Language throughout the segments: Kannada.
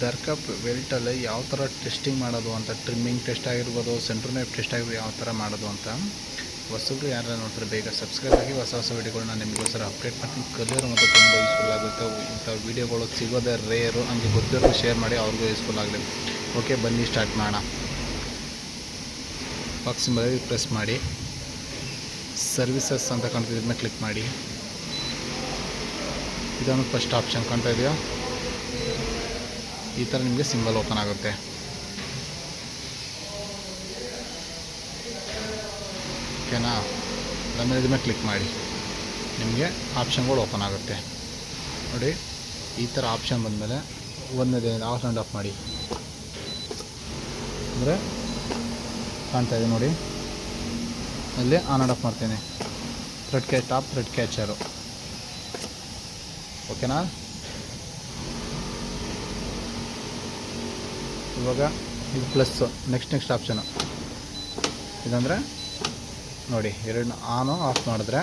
ದರ್ಕಪ್ ವೆಲ್ಟಲ್ಲಿ ಯಾವ ಥರ ಟೆಸ್ಟಿಂಗ್ ಮಾಡೋದು ಅಂತ, ಟ್ರಿಮ್ಮಿಂಗ್ ಟೆಸ್ಟ್ ಆಗಿರ್ಬೋದು, ಸೆಂಟ್ರ್ ನೈಫ್ ಟೆಸ್ಟ್ ಆಗಿರ್ಬೋದು, ಯಾವ ಥರ ಮಾಡೋದು ಅಂತ. ಹೊಸಬ್ರು ಯಾರು ನೋಡ್ತಾರೆ ಬೇಗ ಸಬ್ಸ್ಕ್ರೈಬ್ ಆಗಿ, ಹೊಸ ವೀಡಿಯೋಗಳನ್ನ ನಿಮಗೋಸ್ಕರ ಅಪ್ಡೇಟ್ ಮಾಡ್ತೀನಿ. ಕಲಿಯೋರು ಮತ್ತು ತುಂಬ ಯೂಸ್ಫುಲ್ ಆಗುತ್ತೆ. ಇಂಥ ವೀಡಿಯೋಗಳು ಸಿಗೋದೇ ರೇರು, ಹಂಗೆ ಗೊತ್ತಿರೋರು ಶೇರ್ ಮಾಡಿ, ಅವ್ರಿಗೂ ಯೂಸ್ಫುಲ್ ಆಗಲಿ. ಓಕೆ, ಬನ್ನಿ ಸ್ಟಾರ್ಟ್ ಮಾಡೋಣ. ಬಾಕ್ಸ್ ಸಿಂಬಲ್ ಪ್ರೆಸ್ ಮಾಡಿ, ಸರ್ವಿಸಸ್ ಅಂತ ಕಾಣ್ತಿದ್ದ ಮೇಲೆ ಕ್ಲಿಕ್ ಮಾಡಿ. ಇದೊಂದು ಫಸ್ಟ್ ಆಪ್ಷನ್ ಕಾಣ್ತಾ ಇದೆಯಾ, ಈ ಥರ ನಿಮಗೆ ಸಿಂಬಲ್ ಓಪನ್ ಆಗುತ್ತೆ. ಓಕೆನಾ, ಆಮೇಲೆ ಇದ್ರ ಮೇಲೆ ಕ್ಲಿಕ್ ಮಾಡಿ, ನಿಮಗೆ ಆಪ್ಷನ್ಗಳು ಓಪನ್ ಆಗುತ್ತೆ. ನೋಡಿ, ಈ ಥರ ಆಪ್ಷನ್ ಬಂದಮೇಲೆ ಒಂದನೇ ಆಫ್ ಆ್ಯಂಡ್ ಆಫ್ ಮಾಡಿ. ಅಂದರೆ ಕಾಣ್ತಾ ಇದೆ ನೋಡಿ, ಅಲ್ಲಿ ಆನ್ ಆ್ಯಂಡ್ ಆಫ್ ಮಾಡ್ತೇನೆ. Top thread catcher. ಓಕೆನಾ, ಇವಾಗ ಇದು ಪ್ಲಸ್ಸು. ನೆಕ್ಸ್ಟ್ ಆಪ್ಷನು ಇದಂದರೆ ನೋಡಿ, ಎರಡು ಆನು ಆಫ್ ಮಾಡಿದ್ರೆ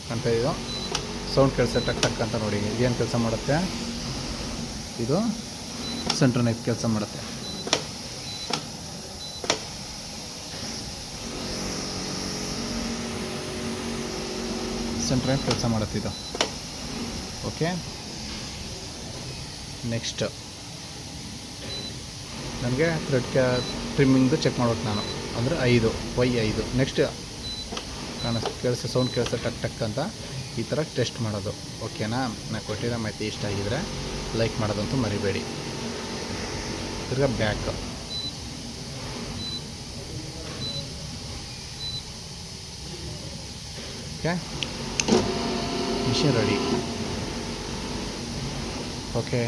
ಕಾಣ್ತಾ ಇದು ಸೌಂಡ್ ಕೆಲಸ ಟಕ್ ಟಕ್ ಅಂತ. ನೋಡಿ, ಇದೇನು ಕೆಲಸ ಮಾಡುತ್ತೆ, ಇದು ಸೆಂಟ್ರ್ ನೈಫ್ ಕೆಲಸ ಮಾಡುತ್ತೆ. ಸೆಂಟ್ರ್ ನೈಫ್ ಕೆಲಸ ಮಾಡುತ್ತೆ ಇದು. ಓಕೆ, ನೆಕ್ಸ್ಟ್ ನನಗೆ ಟ್ರಿಮ್ಮಿಂಗ್ದು ಚೆಕ್ ಮಾಡ್ಬೇಕು ನಾನು, ಅಂದರೆ 5 Y5. ನೆಕ್ಸ್ಟ್ ಸೌಂಡ್ ಕೇಳಿಸ ಟಕ್ ಟಕ್ ಅಂತ ಈ ಥರ ಟೆಸ್ಟ್ ಮಾಡೋದು. ಓಕೆನಾ, ನಾನು ಕೊಟ್ಟಿರೋ ಮಾಹಿತಿ ಇಷ್ಟ ಆಗಿದರೆ ಲೈಕ್ ಮಾಡೋದಂತೂ ಮರಿಬೇಡಿ. ತಿರ್ಗಾ back. Okay, machine ready. Okay.